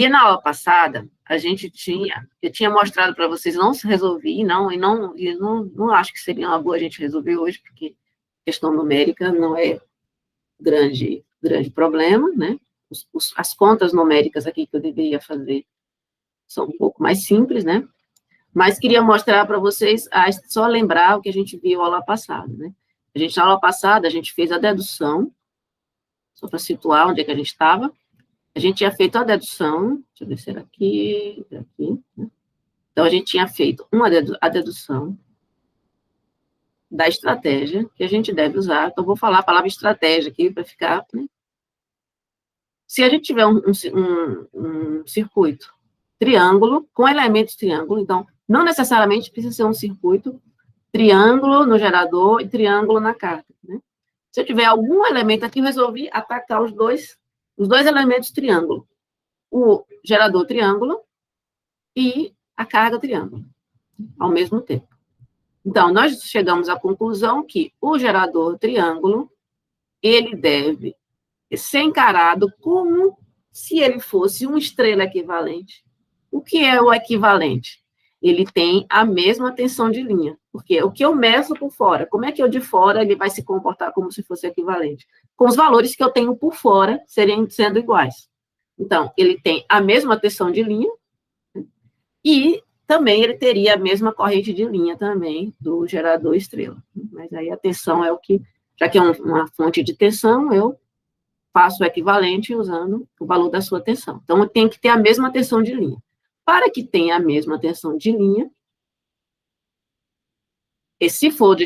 E na aula passada, eu tinha mostrado para vocês, não se resolvi, não acho que seria uma boa a gente resolver hoje, porque questão numérica não é grande problema, né? As contas numéricas aqui que eu deveria fazer são um pouco mais simples, né? Mas queria mostrar para vocês, só lembrar o que a gente viu na aula passada, né? Na aula passada, a gente fez a dedução, só para situar onde é que a gente estava. A gente tinha feito a dedução, deixa eu ver se era aqui, né? Então, a gente tinha feito a dedução da estratégia que a gente deve usar. Então, eu vou falar a palavra estratégia aqui para ficar, né? Se a gente tiver um circuito triângulo, com elementos triângulo, então, não necessariamente precisa ser um circuito triângulo no gerador e triângulo na carga, né? Se eu tiver algum elemento aqui, eu resolvi atacar os dois elementos triângulo. O gerador triângulo e a carga triângulo, ao mesmo tempo. Então, nós chegamos à conclusão que o gerador triângulo, ele deve ser encarado como se ele fosse uma estrela equivalente. O que é o equivalente? Ele tem a mesma tensão de linha, porque o que eu meço por fora, como é que eu de fora ele vai se comportar como se fosse equivalente? Com os valores que eu tenho por fora sendo iguais. Então, ele tem a mesma tensão de linha e também ele teria a mesma corrente de linha também do gerador estrela. Mas aí a tensão é o que, já que é uma fonte de tensão, eu faço o equivalente usando o valor da sua tensão. Então, tem que ter a mesma tensão de linha. Para que tenha a mesma tensão de linha, e se for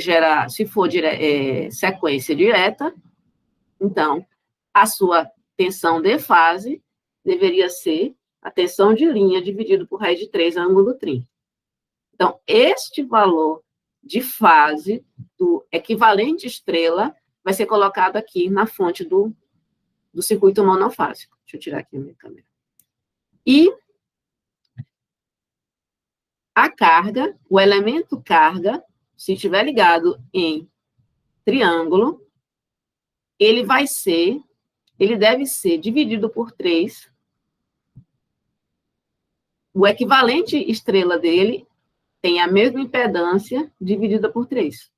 sequência direta, então, a sua tensão de fase deveria ser a tensão de linha dividido por raiz de 3 ângulo 30. Então, este valor de fase do equivalente estrela vai ser colocado aqui na fonte do circuito monofásico. Deixa eu tirar aqui a minha câmera. E a carga, o elemento carga, se estiver ligado em triângulo, ele deve ser dividido por 3. O equivalente estrela dele tem a mesma impedância dividida por 3.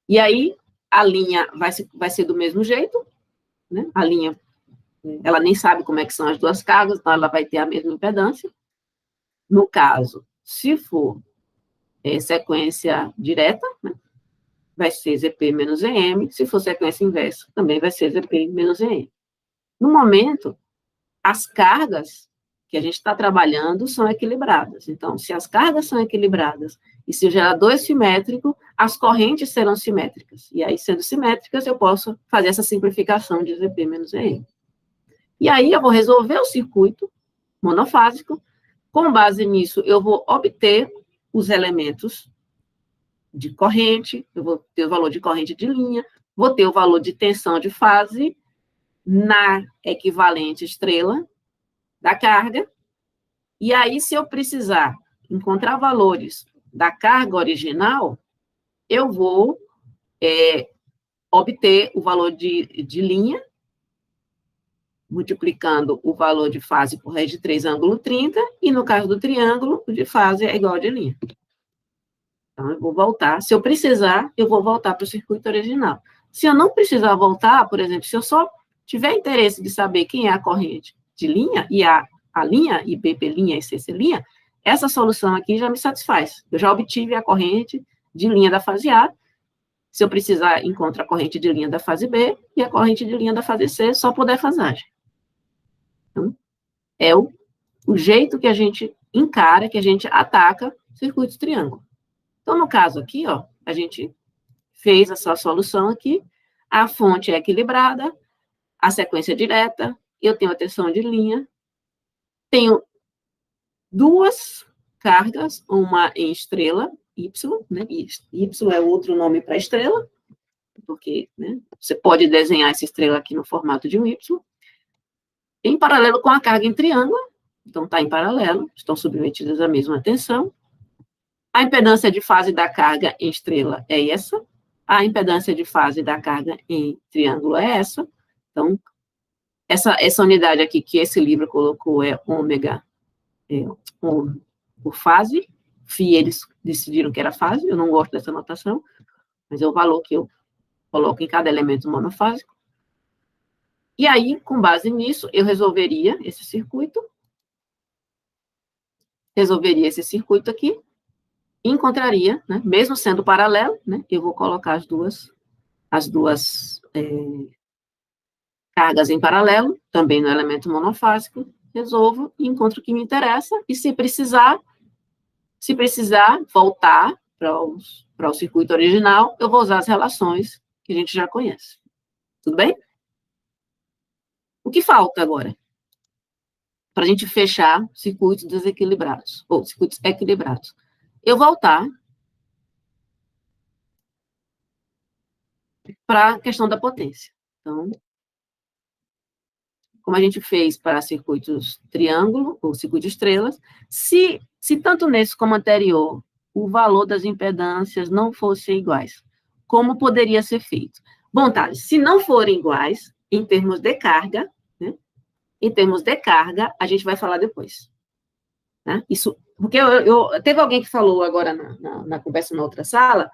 E aí, a linha vai ser do mesmo jeito, né? A linha, ela nem sabe como é que são as duas cargas, então ela vai ter a mesma impedância. No caso, se for sequência direta, né, vai ser ZP menos EM. Se for sequência inversa, também vai ser ZP menos EM. No momento, as cargas que a gente está trabalhando são equilibradas. Então, se as cargas são equilibradas e se o gerador é simétrico, as correntes serão simétricas. E aí, sendo simétricas, eu posso fazer essa simplificação de ZP menos EM. E aí, eu vou resolver o circuito monofásico. Com base nisso, eu vou obter os elementos de corrente, eu vou ter o valor de corrente de linha, vou ter o valor de tensão de fase na equivalente estrela da carga, e aí, se eu precisar encontrar valores da carga original, eu vou obter o valor de linha, multiplicando o valor de fase por raiz de 3 ângulo 30, e no caso do triângulo, o de fase é igual ao de linha. Então, eu vou voltar. Se eu precisar, eu vou voltar para o circuito original. Se eu não precisar voltar, por exemplo, se eu só tiver interesse de saber quem é a corrente de linha, e a linha, e BP linha e CC linha, essa solução aqui já me satisfaz. Eu já obtive a corrente de linha da fase A. Se eu precisar, encontro a corrente de linha da fase B e a corrente de linha da fase C, só por defasagem. Então, é o jeito que a gente encara, que a gente ataca circuitos triângulo. Então, no caso aqui, ó, a gente fez essa solução aqui, a fonte é equilibrada, a sequência é direta, eu tenho a tensão de linha, tenho duas cargas, uma em estrela, Y, né? Y é outro nome para estrela, porque, né, você pode desenhar essa estrela aqui no formato de um Y, em paralelo com a carga em triângulo, então está em paralelo, estão submetidas à mesma tensão. A impedância de fase da carga em estrela é essa, a impedância de fase da carga em triângulo é essa, então, Essa unidade aqui que esse livro colocou é ômega por fase, φ eles decidiram que era fase, eu não gosto dessa notação, mas é o valor que eu coloco em cada elemento monofásico. E aí, com base nisso, eu resolveria esse circuito aqui, e encontraria, né, mesmo sendo paralelo, né, eu vou colocar as duas cargas em paralelo, também no elemento monofásico, resolvo e encontro o que me interessa, e se precisar voltar para o circuito original, eu vou usar as relações que a gente já conhece. Tudo bem? O que falta agora? Para a gente fechar circuitos desequilibrados, ou circuitos equilibrados. Eu voltar para a questão da potência. Então, como a gente fez para circuitos triângulo, ou circuito de estrelas, se tanto nesse como anterior, o valor das impedâncias não fossem iguais, como poderia ser feito? Bom, Thales, se não forem iguais, em termos de carga, né, em termos de carga, a gente vai falar depois. Né? Isso, porque teve alguém que falou agora na conversa na outra sala,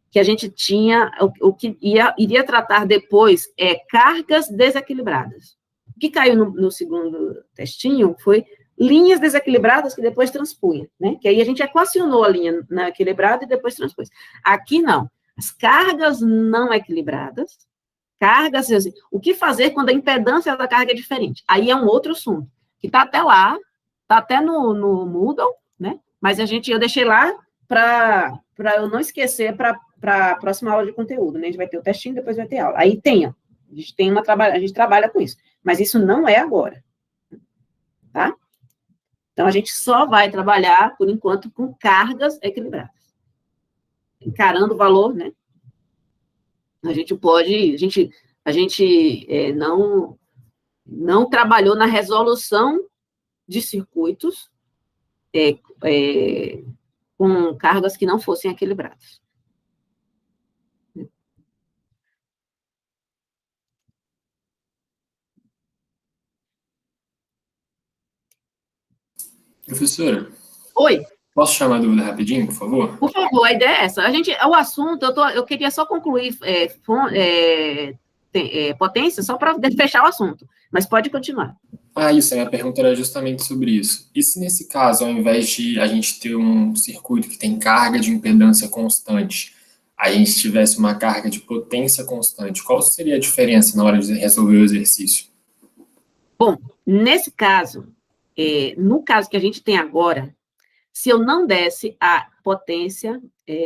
que a gente tinha, o que iria tratar depois cargas desequilibradas. O que caiu no segundo textinho foi linhas desequilibradas que depois transpunha, né? Que aí a gente equacionou a linha na equilibrada e depois transpôs. Aqui não. As cargas não equilibradas, cargas, assim, o que fazer quando a impedância da carga é diferente? Aí é um outro assunto, que está até lá, está até no Moodle, né? Mas eu deixei lá para eu não esquecer para a próxima aula de conteúdo, né? A gente vai ter o textinho, depois vai ter aula. Aí a gente trabalha com isso, mas isso não é agora, tá? Então, a gente só vai trabalhar, por enquanto, com cargas equilibradas. Encarando o valor, né? A gente não trabalhou na resolução de circuitos com cargas que não fossem equilibradas. Professora? Oi. Posso chamar a dúvida rapidinho, por favor? Por favor, a ideia é essa. O assunto, eu queria só concluir potência, só para fechar o assunto, mas pode continuar. Isso, a minha pergunta era justamente sobre isso. E se nesse caso, ao invés de a gente ter um circuito que tem carga de impedância constante, a gente tivesse uma carga de potência constante, qual seria a diferença na hora de resolver o exercício? Bom, nesse caso, no caso que a gente tem agora, se eu não desse a potência,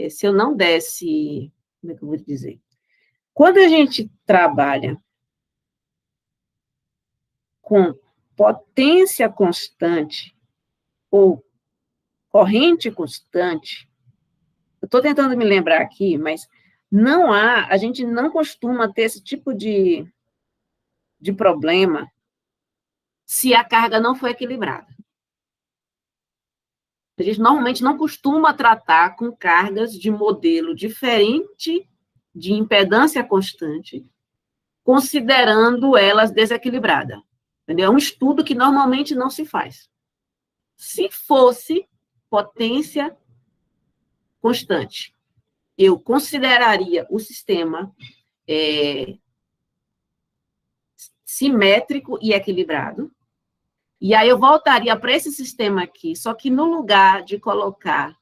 se eu não desse, como é que eu vou dizer? Quando a gente trabalha com potência constante ou corrente constante, eu estou tentando me lembrar aqui, mas a gente não costuma ter esse tipo de problema se a carga não for equilibrada. A gente normalmente não costuma tratar com cargas de modelo diferente de impedância constante, considerando elas desequilibradas. Entendeu? É um estudo que normalmente não se faz. Se fosse potência constante, eu consideraria o sistema simétrico e equilibrado, e aí eu voltaria para esse sistema aqui, só que no lugar de colocar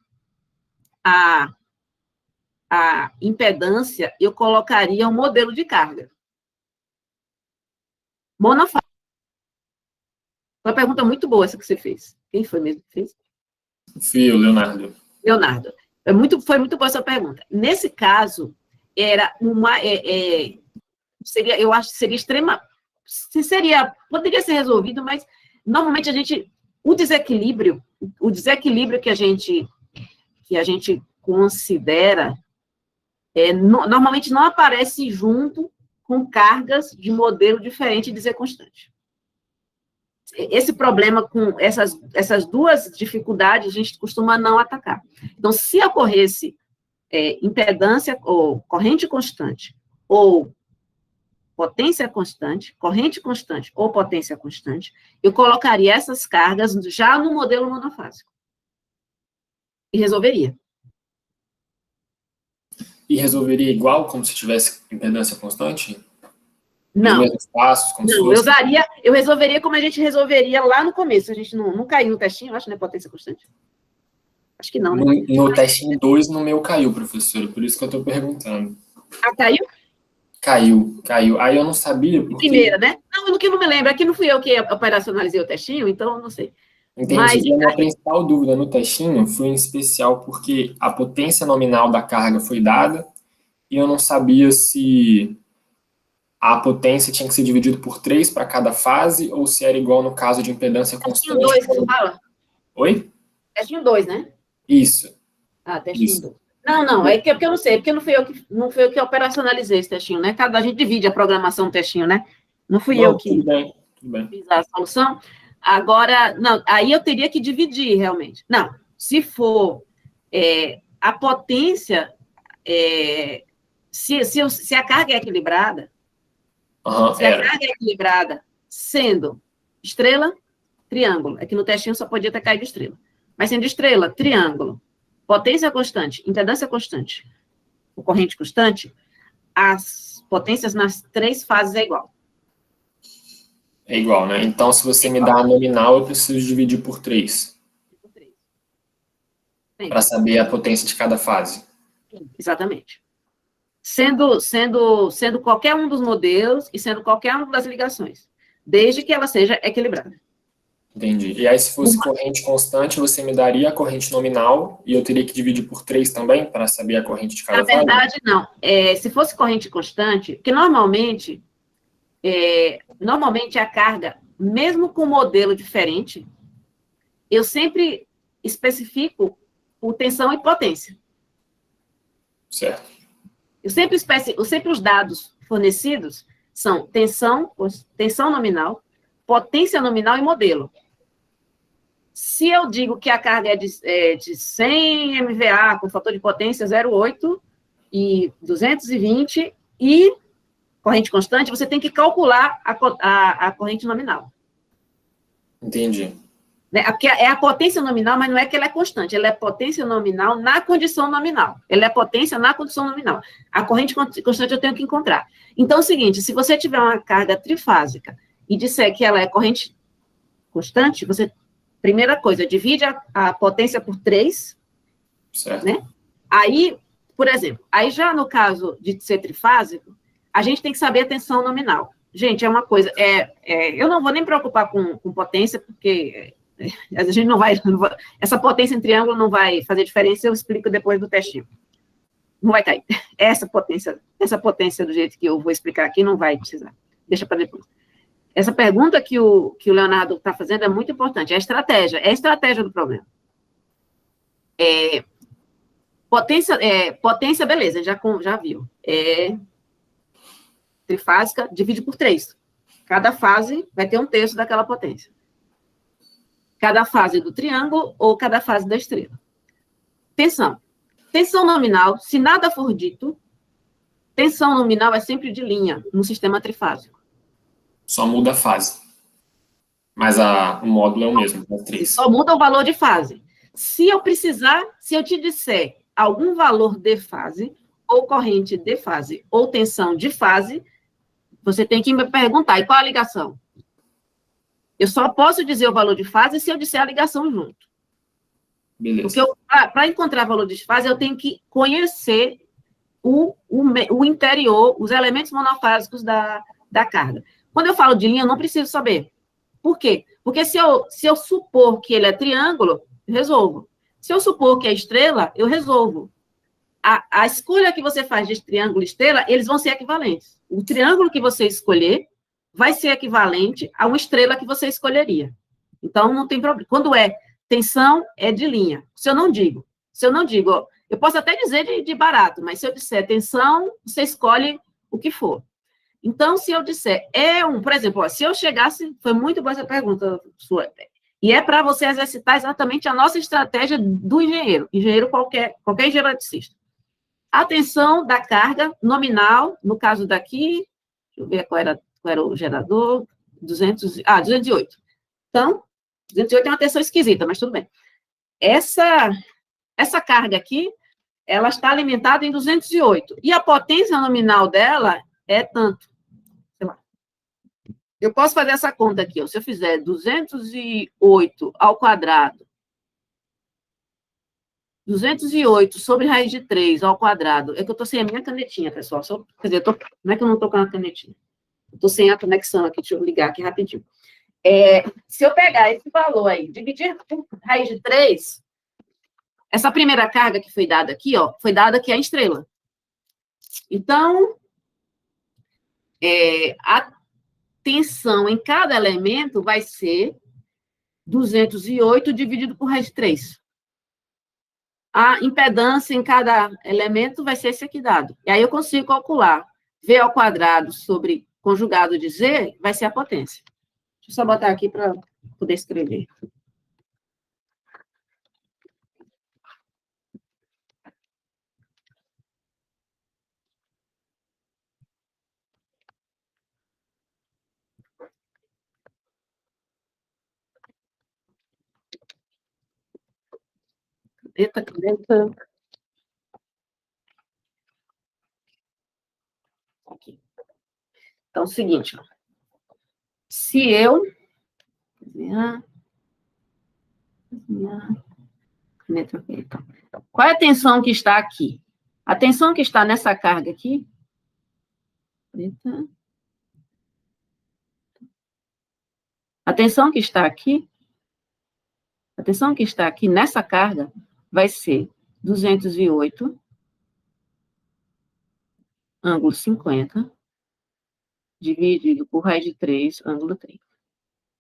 a impedância, eu colocaria um modelo de carga. Monofásico. Uma pergunta muito boa essa que você fez. Quem foi mesmo que fez? Fui eu, Leonardo. Leonardo. Foi muito boa essa pergunta. Nesse caso, era eu acho que seria poderia ser resolvido, mas normalmente o desequilíbrio que a gente considera, normalmente não aparece junto com cargas de modelo diferente de dizer constante. Esse problema com essas duas dificuldades, a gente costuma não atacar. Então, se ocorresse impedância ou corrente constante, ou potência constante, corrente constante ou potência constante, eu colocaria essas cargas já no modelo monofásico. E resolveria. E resolveria igual, como se tivesse impedância constante? Nos Não. mesmos passos, como se Não, fosse... eu resolveria como a gente resolveria lá no começo. A gente não caiu no testinho, acho, né? Potência constante. Acho que não, né? No testinho 2, no meu caiu, professor, por isso que eu estou perguntando. Ah, caiu? Caiu. Aí eu não sabia porque... Primeira, né? Não, no que não me lembro. Aqui não fui eu que operacionalizei o testinho, então eu não sei. Entendi. Mas, E a minha principal dúvida no testinho foi em especial porque a potência nominal da carga foi dada e eu não sabia se a potência tinha que ser dividida por 3 para cada fase ou se era igual no caso de impedância testinho constante. 2, você fala? Oi? Testinho 2, né? Isso. Ah, testinho 2. Não, é porque eu não sei, porque não fui eu que operacionalizei esse testinho, né? A gente divide a programação do testinho, né? Não fui eu que Tudo bem. fiz a solução. Agora, não, aí eu teria que dividir, realmente. Não, se for a potência, se a carga é equilibrada, se a carga é equilibrada sendo estrela, triângulo, é que no testinho só podia ter caído estrela, mas sendo estrela, triângulo, potência constante, impedância constante, corrente constante, as potências nas 3 fases é igual. É igual, né? Então, se você me dá a nominal, eu preciso dividir por 3. Para saber a potência de cada fase. Exatamente. Sendo qualquer um dos modelos e sendo qualquer uma das ligações, desde que ela seja equilibrada. Entendi. E aí, se fosse corrente constante, você me daria a corrente nominal e eu teria que dividir por 3 também, para saber a corrente de cada fase? Na verdade, não. Se fosse corrente constante, porque normalmente a carga, mesmo com modelo diferente, eu sempre especifico por tensão e potência. Certo. Eu sempre os dados fornecidos são tensão nominal, potência nominal e modelo. Se eu digo que a carga é de 100 MVA com fator de potência 0,8 e 220 e corrente constante, você tem que calcular a corrente nominal. Entendi. Porque é a potência nominal, mas não é que ela é constante, ela é potência nominal na condição nominal. Ela é potência na condição nominal. A corrente constante eu tenho que encontrar. Então, é o seguinte, se você tiver uma carga trifásica e disser que ela é corrente constante, você, primeira coisa, divide a potência por 3, certo. Né? Aí, por exemplo, aí já no caso de ser trifásico, a gente tem que saber a tensão nominal. Gente, é uma coisa, eu não vou nem me preocupar com potência, porque a gente não vai, essa potência em triângulo não vai fazer diferença, eu explico depois do testinho. Não vai cair. Essa potência do jeito que eu vou explicar aqui não vai precisar. Deixa para depois. Essa pergunta que o Leonardo está fazendo é muito importante. É a estratégia do problema. Potência, beleza, já viu. Trifásica, divide por 3. Cada fase vai ter 1/3 daquela potência. Cada fase do triângulo ou cada fase da estrela. Tensão. Tensão nominal, se nada for dito, tensão nominal é sempre de linha no sistema trifásico. Só muda a fase. Mas o módulo é o mesmo, é 3. Só muda o valor de fase. Se eu te disser algum valor de fase, ou corrente de fase, ou tensão de fase, você tem que me perguntar, e qual a ligação? Eu só posso dizer o valor de fase se eu disser a ligação junto. Beleza. Porque para encontrar valor de fase, eu tenho que conhecer o interior, os elementos monofásicos da carga. Quando eu falo de linha, eu não preciso saber. Por quê? Porque se eu supor que ele é triângulo, eu resolvo. Se eu supor que é estrela, eu resolvo. A escolha que você faz de triângulo e estrela, eles vão ser equivalentes. O triângulo que você escolher vai ser equivalente a uma estrela que você escolheria. Então, não tem problema. Quando tensão, é de linha. Se eu não digo, eu posso até dizer de barato, mas se eu disser tensão, você escolhe o que for. Então, se eu disser, por exemplo, se eu chegasse, foi muito boa essa pergunta sua, e é para você exercitar exatamente a nossa estratégia do engenheiro qualquer engenheiro eletricista. A tensão da carga nominal, no caso daqui, eu ver qual era o gerador. 208. Então, 208 é uma tensão esquisita, mas tudo bem. Essa carga aqui, ela está alimentada em 208. E a potência nominal dela é tanto. Sei lá. Eu posso fazer essa conta aqui, ó. Se eu fizer 208 ao quadrado, 208 sobre raiz de 3 ao quadrado, é que eu estou sem a minha canetinha, pessoal. Quer dizer, não é que eu não estou com a canetinha. Estou sem a conexão aqui, deixa eu ligar aqui rapidinho. Se eu pegar esse valor aí, dividir por raiz de 3, essa primeira carga que foi dada aqui, ó, foi dada aqui a estrela. Então, a tensão em cada elemento vai ser 208 dividido por raiz de 3. A impedância em cada elemento vai ser esse aqui dado. E aí eu consigo calcular V ao quadrado sobre conjugado de Z, vai ser a potência. Deixa eu só botar aqui para poder escrever. Caneta. Aqui. Então, é o seguinte, ó. Se eu... Qual é a tensão que está aqui? A tensão que está nessa carga aqui... A tensão que está aqui... A tensão que está aqui nessa carga vai ser 208, ângulo 50, dividido por raiz de 3, ângulo 30.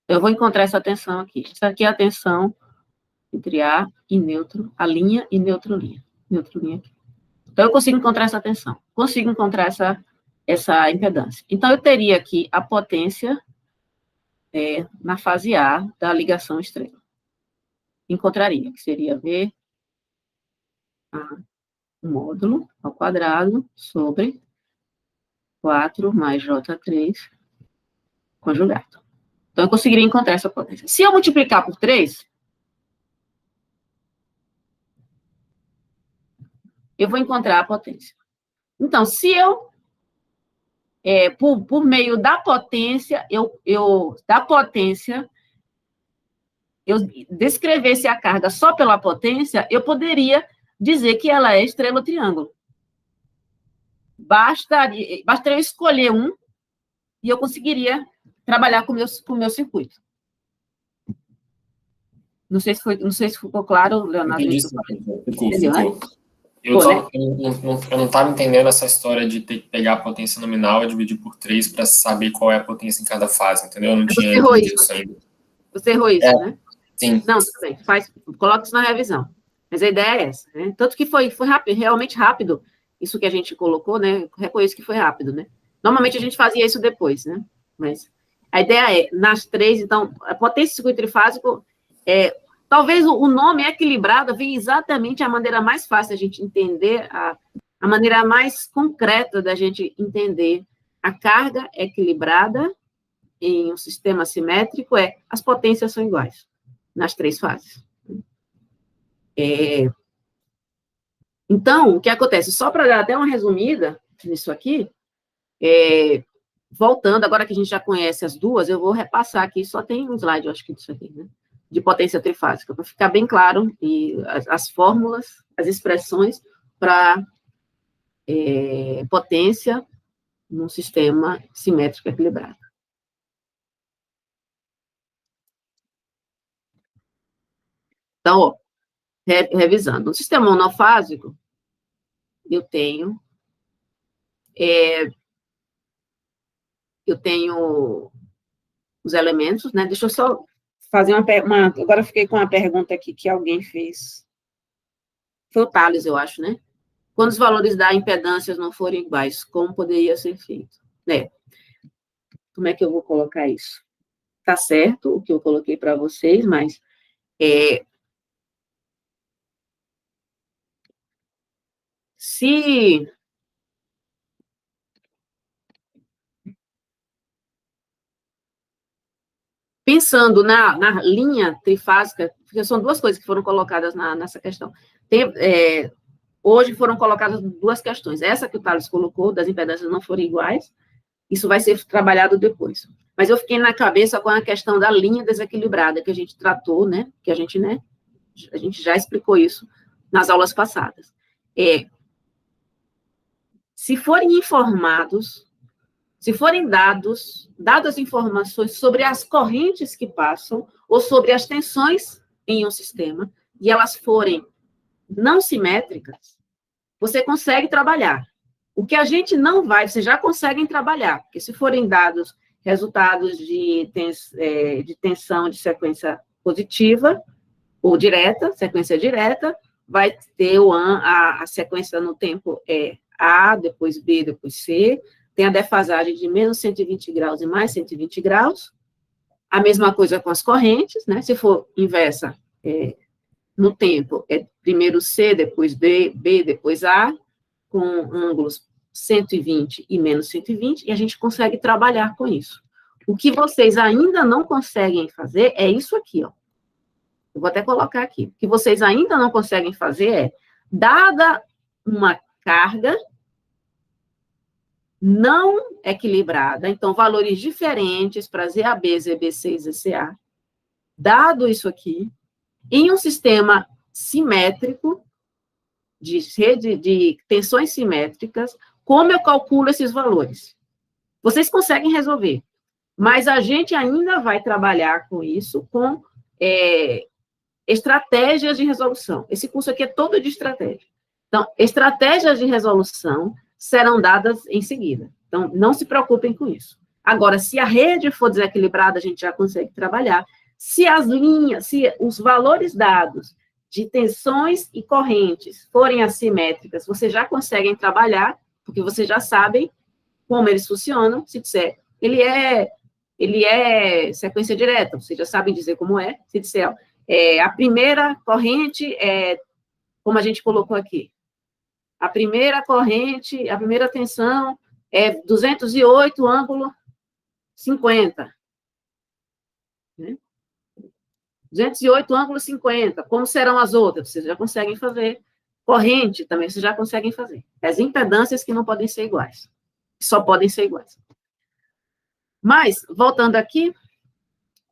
Eu vou encontrar essa tensão aqui. Essa aqui é a tensão entre A e neutro, a linha e neutro linha. Neutro linha aqui. Então, eu consigo encontrar essa tensão. Consigo encontrar essa impedância. Então, eu teria aqui a potência na fase A da ligação estrela. Encontraria, que seria V A módulo ao quadrado sobre 4 mais J3 conjugado. Então, eu conseguiria encontrar essa potência. Se eu multiplicar por 3, eu vou encontrar a potência. Então, se eu, por meio da potência, eu descrevesse a carga só pela potência, eu poderia dizer que ela é estrela triângulo. Bastaria eu escolher um e eu conseguiria trabalhar com o meu circuito. Não sei se ficou claro, Leonardo. Entendi, ficou. Eu não estava entendendo essa história de ter que pegar a potência nominal e dividir por 3 para saber qual é a potência em cada fase, entendeu? Eu não tinha entendido isso ainda. Você errou isso, né? Sim. Não, tudo bem. Coloca isso na revisão. Mas a ideia é essa, né? Tanto que foi rápido, realmente rápido, isso que a gente colocou, né? Reconheço que foi rápido, né? Normalmente a gente fazia isso depois, né? Mas a ideia é, nas 3, então, a potência do circuito trifásico, talvez o nome equilibrado venha exatamente a maneira mais fácil da gente entender, a maneira mais concreta da gente entender a carga equilibrada em um sistema simétrico as potências são iguais nas 3 fases. Então, o que acontece? Só para dar até uma resumida nisso aqui, voltando, agora que a gente já conhece as duas, eu vou repassar aqui, só tem um slide, eu acho que disso aqui, né? De potência trifásica, para ficar bem claro, e as fórmulas, as expressões para potência num sistema simétrico equilibrado. Então, ó, revisando, no sistema monofásico, eu tenho os elementos, né? Deixa eu só fazer uma agora eu fiquei com uma pergunta aqui que alguém fez. Foi o Thales, eu acho, né? Quando os valores da impedância não forem iguais, como poderia ser feito? Como é que eu vou colocar isso? Tá certo o que eu coloquei para vocês, mas se Pensando na linha trifásica, porque são duas coisas que foram colocadas nessa questão. Hoje foram colocadas duas questões. Essa que o Thales colocou, das impedâncias não forem iguais, isso vai ser trabalhado depois. Mas eu fiquei na cabeça com a questão da linha desequilibrada, que a gente tratou, né? Que a gente já explicou isso nas aulas passadas. Se forem informados, se forem dadas informações sobre as correntes que passam, ou sobre as tensões em um sistema, e elas forem não simétricas, você consegue trabalhar. O que a gente não vai, vocês já conseguem trabalhar, porque se forem dados resultados de tensão de sequência positiva, ou direta, sequência direta, vai ter a sequência no tempo A, depois B, depois C, tem a defasagem de menos 120 graus e mais 120 graus, a mesma coisa com as correntes, né? Se for inversa, no tempo, primeiro C, depois B, depois A, com ângulos 120 e menos 120, e a gente consegue trabalhar com isso. O que vocês ainda não conseguem fazer é isso aqui, ó. Eu vou até colocar aqui. O que vocês ainda não conseguem fazer dada uma carga não equilibrada, então valores diferentes para ZAB, ZBC e ZCA, dado isso aqui, em um sistema simétrico, de rede de tensões simétricas, como eu calculo esses valores? Vocês conseguem resolver, mas a gente ainda vai trabalhar com isso, com estratégias de resolução. Esse curso aqui é todo de estratégia. Então, estratégias de resolução serão dadas em seguida. Então, não se preocupem com isso. Agora, se a rede for desequilibrada, a gente já consegue trabalhar. Se as linhas, se os valores dados de tensões e correntes forem assimétricas, vocês já conseguem trabalhar, porque vocês já sabem como eles funcionam. Se disser, ele é sequência direta, vocês já sabem dizer como é. Se disser, a primeira corrente como a gente colocou aqui, a primeira corrente, a primeira tensão é 208, ângulo 50. Né? 208, ângulo 50. Como serão as outras? Vocês já conseguem fazer. Corrente também, vocês já conseguem fazer. As impedâncias que não podem ser iguais. Só podem ser iguais. Mas, voltando aqui,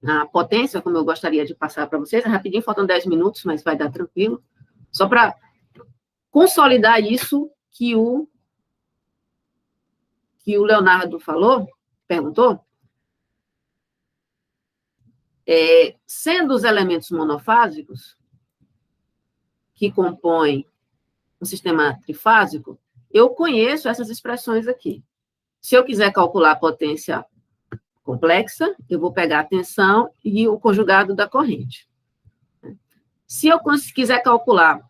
a potência, como eu gostaria de passar para vocês, rapidinho, faltam 10 minutos, mas vai dar tranquilo. Só para consolidar isso que o Leonardo perguntou, sendo os elementos monofásicos, que compõem um sistema trifásico, eu conheço essas expressões aqui. Se eu quiser calcular a potência complexa, eu vou pegar a tensão e o conjugado da corrente. Se eu quiser calcular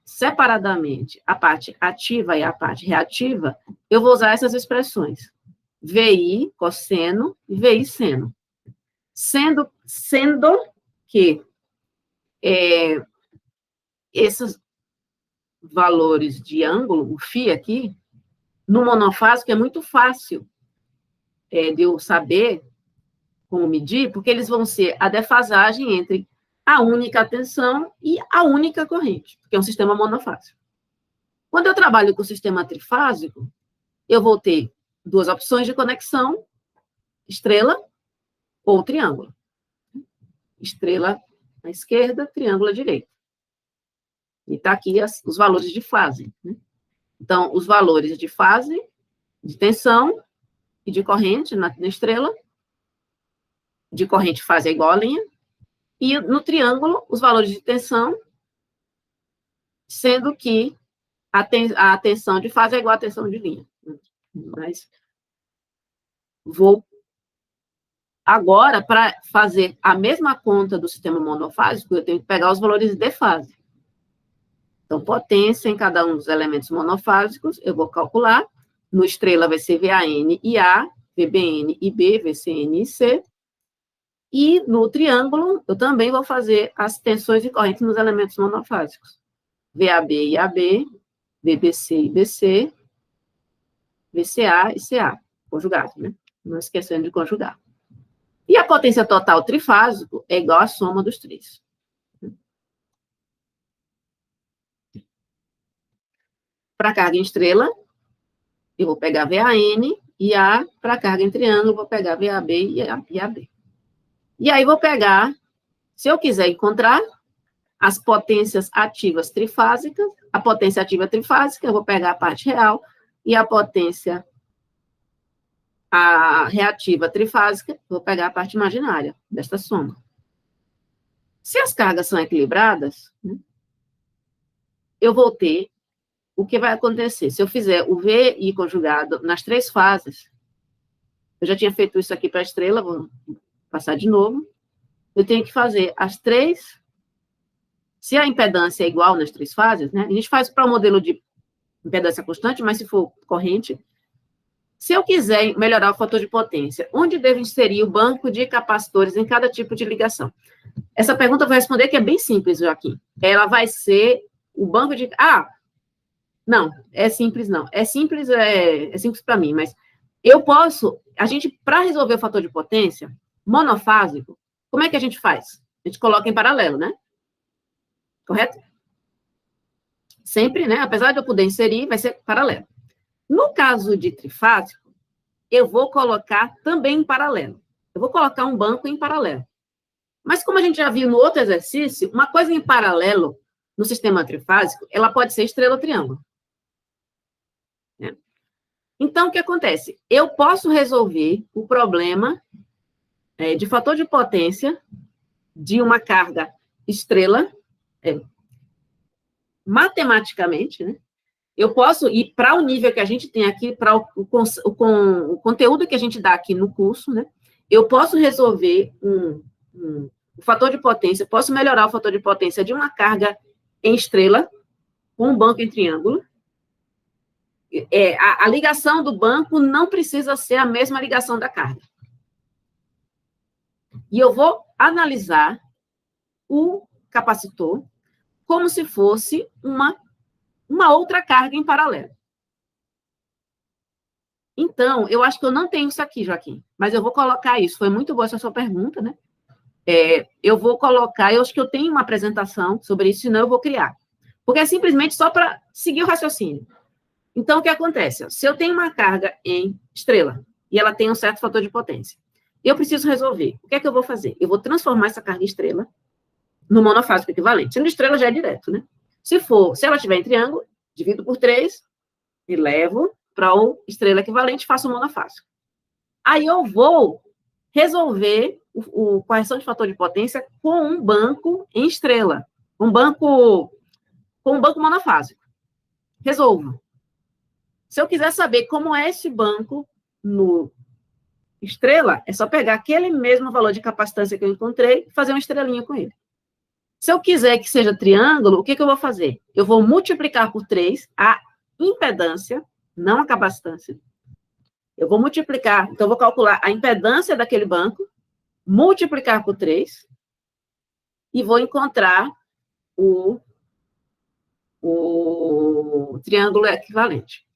separadamente a parte ativa e a parte reativa, eu vou usar essas expressões. VI, cosseno, e VI, seno. Sendo que esses valores de ângulo, o φ aqui, no monofásico é muito fácil de eu saber como medir, porque eles vão ser a defasagem entre a única tensão e a única corrente, que é um sistema monofásico. Quando eu trabalho com o sistema trifásico, eu vou ter duas opções de conexão, estrela ou triângulo. Estrela à esquerda, triângulo à direita. E está aqui os valores de fase. Né? Então, os valores de fase, de tensão e de corrente na estrela, de corrente fase é igual a linha, e no triângulo, os valores de tensão, sendo que a tensão de fase é igual à tensão de linha. Mas vou agora, para fazer a mesma conta do sistema monofásico, eu tenho que pegar os valores de fase. Então, potência em cada um dos elementos monofásicos, eu vou calcular. No estrela vai ser VAN e A, VBN e B, VCN e C. E no triângulo, eu também vou fazer as tensões e correntes nos elementos monofásicos. VAB e AB, VBC e BC, VCA e CA, conjugado, né? Não esquecendo de conjugar. E a potência total trifásico é igual à soma dos três. Para a carga em estrela, eu vou pegar VAN, e para a carga em triângulo, vou pegar VAB e AB. E aí vou pegar, se eu quiser encontrar as potências ativas trifásicas, a potência ativa trifásica, eu vou pegar a parte real, e a potência reativa trifásica, vou pegar a parte imaginária desta soma. Se as cargas são equilibradas, né, eu vou ter o que vai acontecer. Se eu fizer o VI conjugado nas três fases, eu já tinha feito isso aqui para a estrela, vou passar de novo, eu tenho que fazer as três. Se a impedância é igual nas três fases, né, a gente faz para o modelo de impedância constante, mas se for corrente, se eu quiser melhorar o fator de potência, onde devo inserir o banco de capacitores em cada tipo de ligação? Essa pergunta eu vou responder que é bem simples, Joaquim. Ela vai ser o banco de... não, é simples não. É simples para mim, mas eu posso... para resolver o fator de potência monofásico, como é que a gente faz? A gente coloca em paralelo, né? Correto? Sempre, né? Apesar de eu poder inserir, vai ser paralelo. No caso de trifásico, eu vou colocar também em paralelo. Eu vou colocar um banco em paralelo. Mas como a gente já viu no outro exercício, uma coisa em paralelo no sistema trifásico, ela pode ser estrela ou triângulo. Né? Então, o que acontece? Eu posso resolver o problema de fator de potência de uma carga estrela, matematicamente, né? Eu posso ir para o nível que a gente tem aqui, para o conteúdo que a gente dá aqui no curso, né? Eu posso resolver o fator de potência, posso melhorar o fator de potência de uma carga em estrela, com um banco em triângulo. A ligação do banco não precisa ser a mesma ligação da carga. E eu vou analisar o capacitor como se fosse uma outra carga em paralelo. Então, eu acho que eu não tenho isso aqui, Joaquim, mas eu vou colocar isso. Foi muito boa essa sua pergunta, né? Eu vou colocar, eu acho que eu tenho uma apresentação sobre isso, senão eu vou criar. Porque é simplesmente só para seguir o raciocínio. Então, o que acontece? Se eu tenho uma carga em estrela, e ela tem um certo fator de potência, eu preciso resolver. O que é que eu vou fazer? Eu vou transformar essa carga em estrela no monofásico equivalente. Sendo estrela já é direto, né? Se ela estiver em triângulo, divido por 3 e levo para o estrela equivalente, faço o monofásico. Aí eu vou resolver a correção de fator de potência com um banco em estrela, com um banco monofásico. Resolvo. Se eu quiser saber como é esse banco no estrela, é só pegar aquele mesmo valor de capacitância que eu encontrei e fazer uma estrelinha com ele. Se eu quiser que seja triângulo, o que eu vou fazer? Eu vou multiplicar por 3 a impedância, não a capacitância. Eu vou multiplicar, então eu vou calcular a impedância daquele banco, multiplicar por 3, e vou encontrar o triângulo equivalente.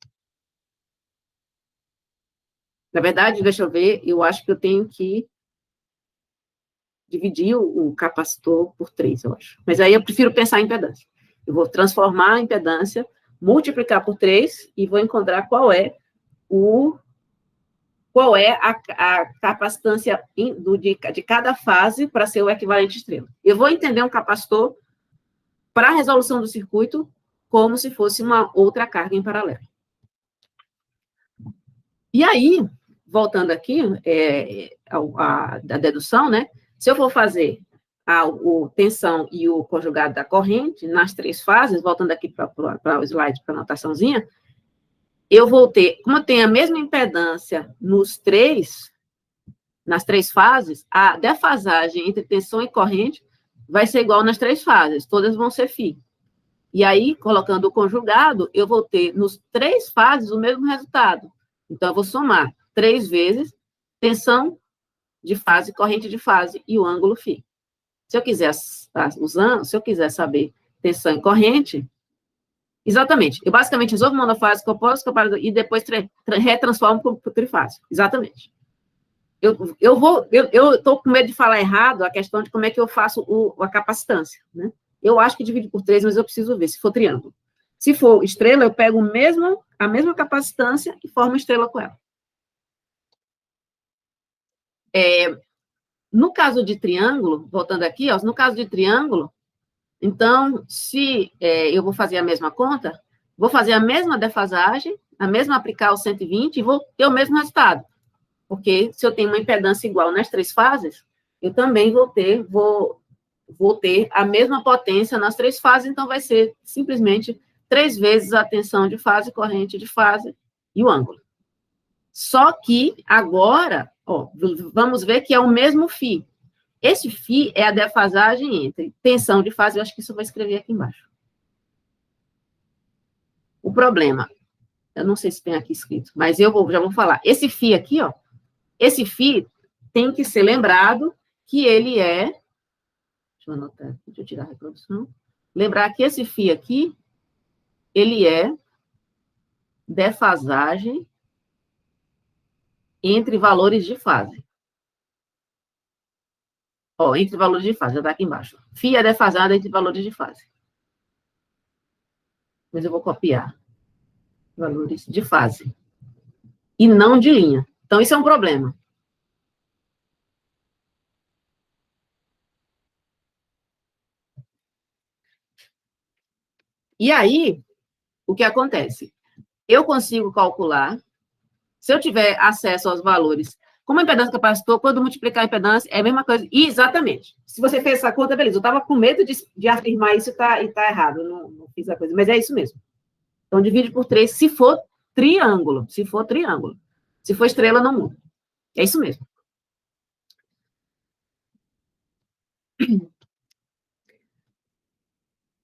Na verdade, deixa eu ver, eu acho que eu tenho que dividir o capacitor por 3, eu acho. Mas aí eu prefiro pensar em impedância. Eu vou transformar a impedância, multiplicar por 3 e vou encontrar qual é a capacitância de cada fase para ser o equivalente estrela. Eu vou entender um capacitor para a resolução do circuito como se fosse uma outra carga em paralelo. E aí, voltando aqui da dedução, né? Se eu for fazer a tensão e o conjugado da corrente nas 3 fases, voltando aqui para o slide, para a anotaçãozinha, eu vou ter, como eu tenho a mesma impedância nas 3 fases, a defasagem entre tensão e corrente vai ser igual nas 3 fases, todas vão ser φ. E aí, colocando o conjugado, eu vou ter nos 3 fases o mesmo resultado. Então, eu vou somar 3 vezes tensão de fase, corrente de fase e o ângulo φ. Se eu quiser saber tensão e corrente, exatamente, eu basicamente resolvo monofásico, oposto, e depois retransformo para o trifásico. Exatamente. eu estou com medo de falar errado a questão de como é que eu faço a capacitância, né? Eu acho que divide por 3, mas eu preciso ver se for triângulo. Se for estrela, eu pego a mesma capacitância e formo estrela com ela. No caso de triângulo, voltando aqui, ó, no caso de triângulo, então, se eu vou fazer a mesma conta, vou fazer a mesma defasagem, a mesma aplicar o 120 e vou ter o mesmo resultado. Porque se eu tenho uma impedância igual nas 3 fases, eu também vou ter a mesma potência nas 3 fases, então vai ser simplesmente 3 vezes a tensão de fase, corrente de fase e o ângulo. Só que agora, ó, vamos ver que é o mesmo φ. Esse φ é a defasagem entre tensão de fase, eu acho que isso eu vou escrever aqui embaixo. O problema, eu não sei se tem aqui escrito, mas já vou falar. Esse φ aqui, ó, esse φ tem que ser lembrado que ele é... Deixa eu anotar aqui, deixa eu tirar a reprodução. Lembrar que esse φ aqui, ele é defasagem entre valores de fase. Ó, entre valores de fase, já está aqui embaixo. φ é defasada entre valores de fase. Mas eu vou copiar. Valores de fase. E não de linha. Então, isso é um problema. E aí, o que acontece? Eu consigo calcular, se eu tiver acesso aos valores, como a impedância capacitor, quando multiplicar a impedância, é a mesma coisa. E exatamente. Se você fez essa conta, beleza. Eu estava com medo de afirmar isso e tá errado. Não fiz a coisa, mas é isso mesmo. Então, divide por 3 se for triângulo. Se for triângulo. Se for estrela, não muda. É isso mesmo.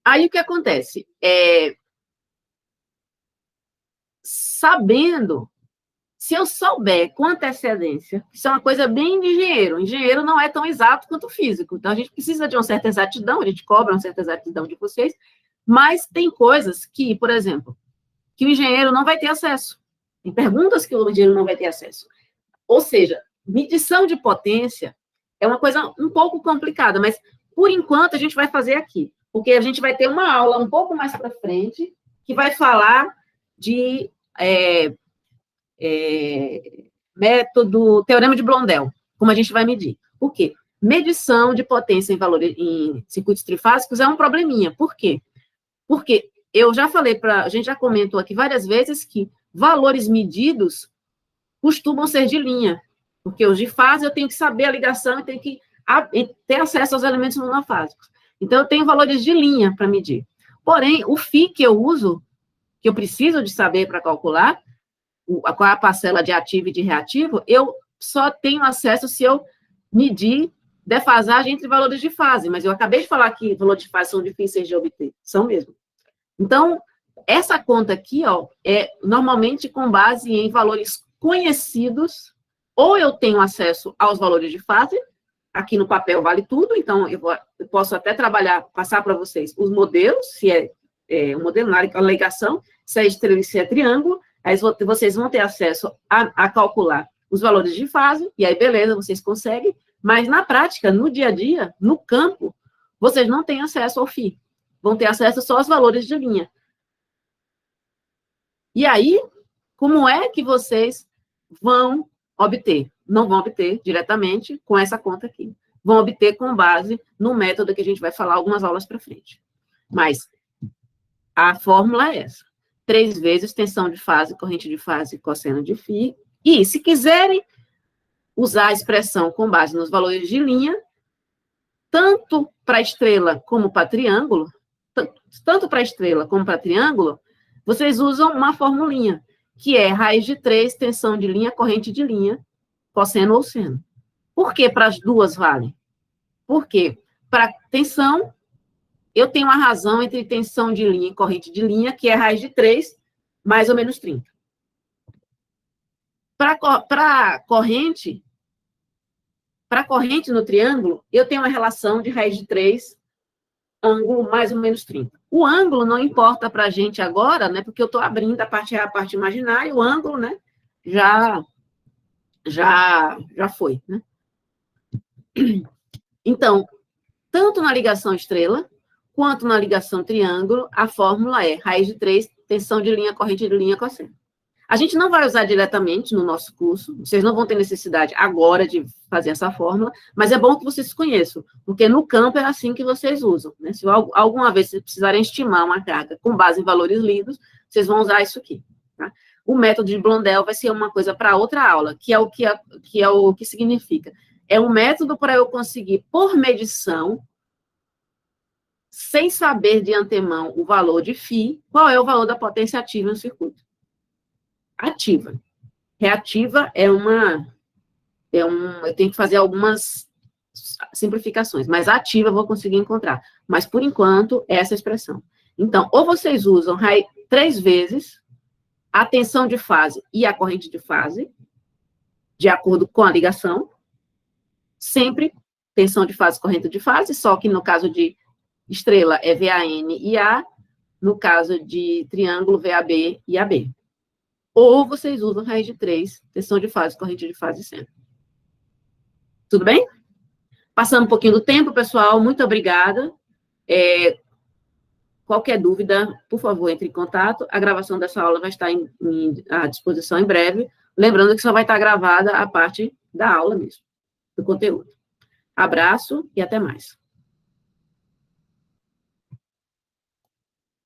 Aí, o que acontece? Sabendo, se eu souber com antecedência, isso é uma coisa bem de engenheiro. O engenheiro não é tão exato quanto o físico. Então, a gente precisa de uma certa exatidão, a gente cobra uma certa exatidão de vocês, mas tem coisas que, por exemplo, que o engenheiro não vai ter acesso. Tem perguntas que o engenheiro não vai ter acesso. Ou seja, medição de potência é uma coisa um pouco complicada, mas, por enquanto, a gente vai fazer aqui. Porque a gente vai ter uma aula um pouco mais para frente que vai falar de método, teorema de Blondel, como a gente vai medir. Por quê? Medição de potência em circuitos trifásicos é um probleminha. Por quê? Porque eu já falei a gente já comentou aqui várias vezes que valores medidos costumam ser de linha, porque os de fase eu tenho que saber a ligação e tenho que ter acesso aos elementos monofásicos. Então, eu tenho valores de linha para medir. Porém, o φ que eu uso, que eu preciso de saber para calcular, qual é a parcela de ativo e de reativo, eu só tenho acesso se eu medir defasagem entre valores de fase, mas eu acabei de falar que valores de fase são difíceis de obter, são mesmo. Então, essa conta aqui, ó, é normalmente com base em valores conhecidos, ou eu tenho acesso aos valores de fase, aqui no papel vale tudo, então eu posso até passar para vocês os modelos, se é um modelo na alegação, se é estrela e se é triângulo, aí vocês vão ter acesso a calcular os valores de fase, e aí beleza, vocês conseguem, mas na prática, no dia a dia, no campo, vocês não têm acesso ao φ, vão ter acesso só aos valores de linha. E aí, como é que vocês vão obter? Não vão obter diretamente com essa conta aqui. Vão obter com base no método que a gente vai falar algumas aulas para frente. Mas a fórmula é essa. 3 vezes tensão de fase, corrente de fase, cosseno de φ. E, se quiserem usar a expressão com base nos valores de linha, tanto para estrela como para triângulo, tanto para estrela como para triângulo, vocês usam uma formulinha, que é raiz de 3, tensão de linha, corrente de linha, cosseno ou seno. Por que para as duas valem? Porque para tensão, eu tenho uma razão entre tensão de linha e corrente de linha, que é raiz de 3, mais ou menos 30. Para corrente no triângulo, eu tenho uma relação de raiz de 3, ângulo mais ou menos 30. O ângulo não importa para a gente agora, né? Porque eu estou abrindo a parte imaginária, o ângulo, né? Já já foi, né? Então, tanto na ligação estrela, quanto na ligação triângulo, a fórmula é raiz de 3, tensão de linha, corrente de linha, cosseno. A gente não vai usar diretamente no nosso curso, vocês não vão ter necessidade agora de fazer essa fórmula, mas é bom que vocês conheçam, porque no campo é assim que vocês usam, né? Se alguma vez vocês precisarem estimar uma carga com base em valores lidos, vocês vão usar isso aqui, tá? O método de Blondel vai ser uma coisa para outra aula, que é o que significa. É um método para eu conseguir, por medição, sem saber de antemão o valor de φ, qual é o valor da potência ativa no circuito. Ativa. Reativa eu tenho que fazer algumas simplificações, mas ativa eu vou conseguir encontrar. Mas, por enquanto, é essa expressão. Então, ou vocês usam 3 vezes a tensão de fase e a corrente de fase, de acordo com a ligação, sempre tensão de fase, corrente de fase, só que no caso de estrela é VAN e A, no caso de triângulo, VAB e AB. Ou vocês usam raiz de 3, tensão de fase, corrente de fase sempre. Tudo bem? Passando um pouquinho do tempo, pessoal, muito obrigada. Qualquer dúvida, por favor, entre em contato. A gravação dessa aula vai estar à disposição em breve. Lembrando que só vai estar gravada a parte da aula mesmo, do conteúdo. Abraço e até mais.